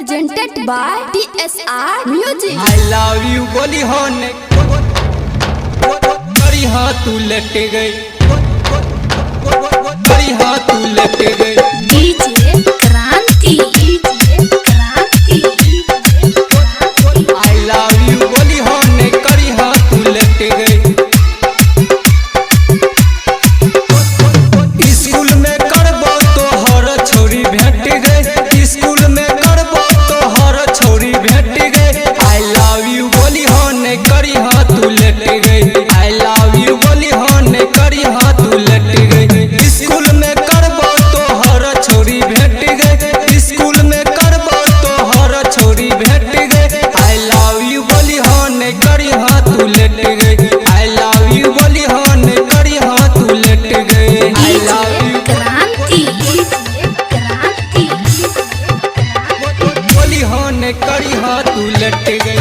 presented by DSR Music। I love you बोली होने करी हाँ तू लट गई, करी हाँ तू लट गई। DJ क्रांति, DJ क्रांति। I love you बोली होने करी हाँ तू लट गई। स्कूल में करबो तो हर छोरी भेट गई, स्कूल में करबो तो हर छोरी भेट गई। I love you बोली होने करी हाँ तू लट गई। I love you बोली होने करी हाँ तू लट गई। स्कूल में करबो तो हर छोरी भेट गई, स्कूल में करबो तो हर छोरी भेट गई। I love you बोली होने करी हाँ तू लट गई। I love you बोली होने करी हाँ तू लट गई। I love you क्रांति, क्रांति। बोली होने करी हाँ तू लट गई।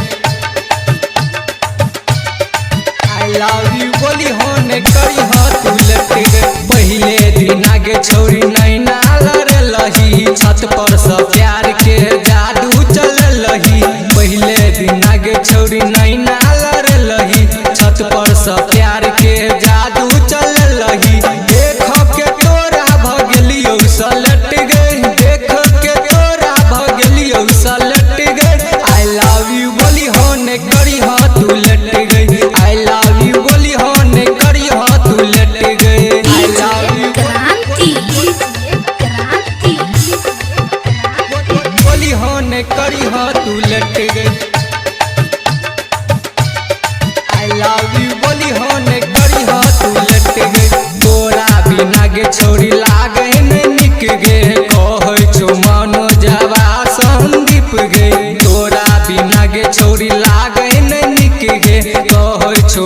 I love you बोली होने करी हाँ तू लट गई। पहले दिन आगे छोरी नहीं नालर लही, छत पर सब प्यार के जादू चल लही। पहले दिन आगे छोरी नहीं नालर लही, छत पर सब प्यार के जादू चल लही। देख के तोरा भगलियो सलट गई, देख के तोरा भगलियो सलट गई। I love you बोली होने करी हाँ तू लट गई। I love you बोली होने करी हाँ तू लट गई। I love you क्रांति, क्रांति। बोली होने करी हाँ तू लट गई। I love you बोली होने करी हाँ तू लट गई। तोरा बिना गे छोरी लागे न निक गे, कहे छो मानो जावा संदीप गे। तोरा बिना गे छोरी लागे न निक गे, कहे छो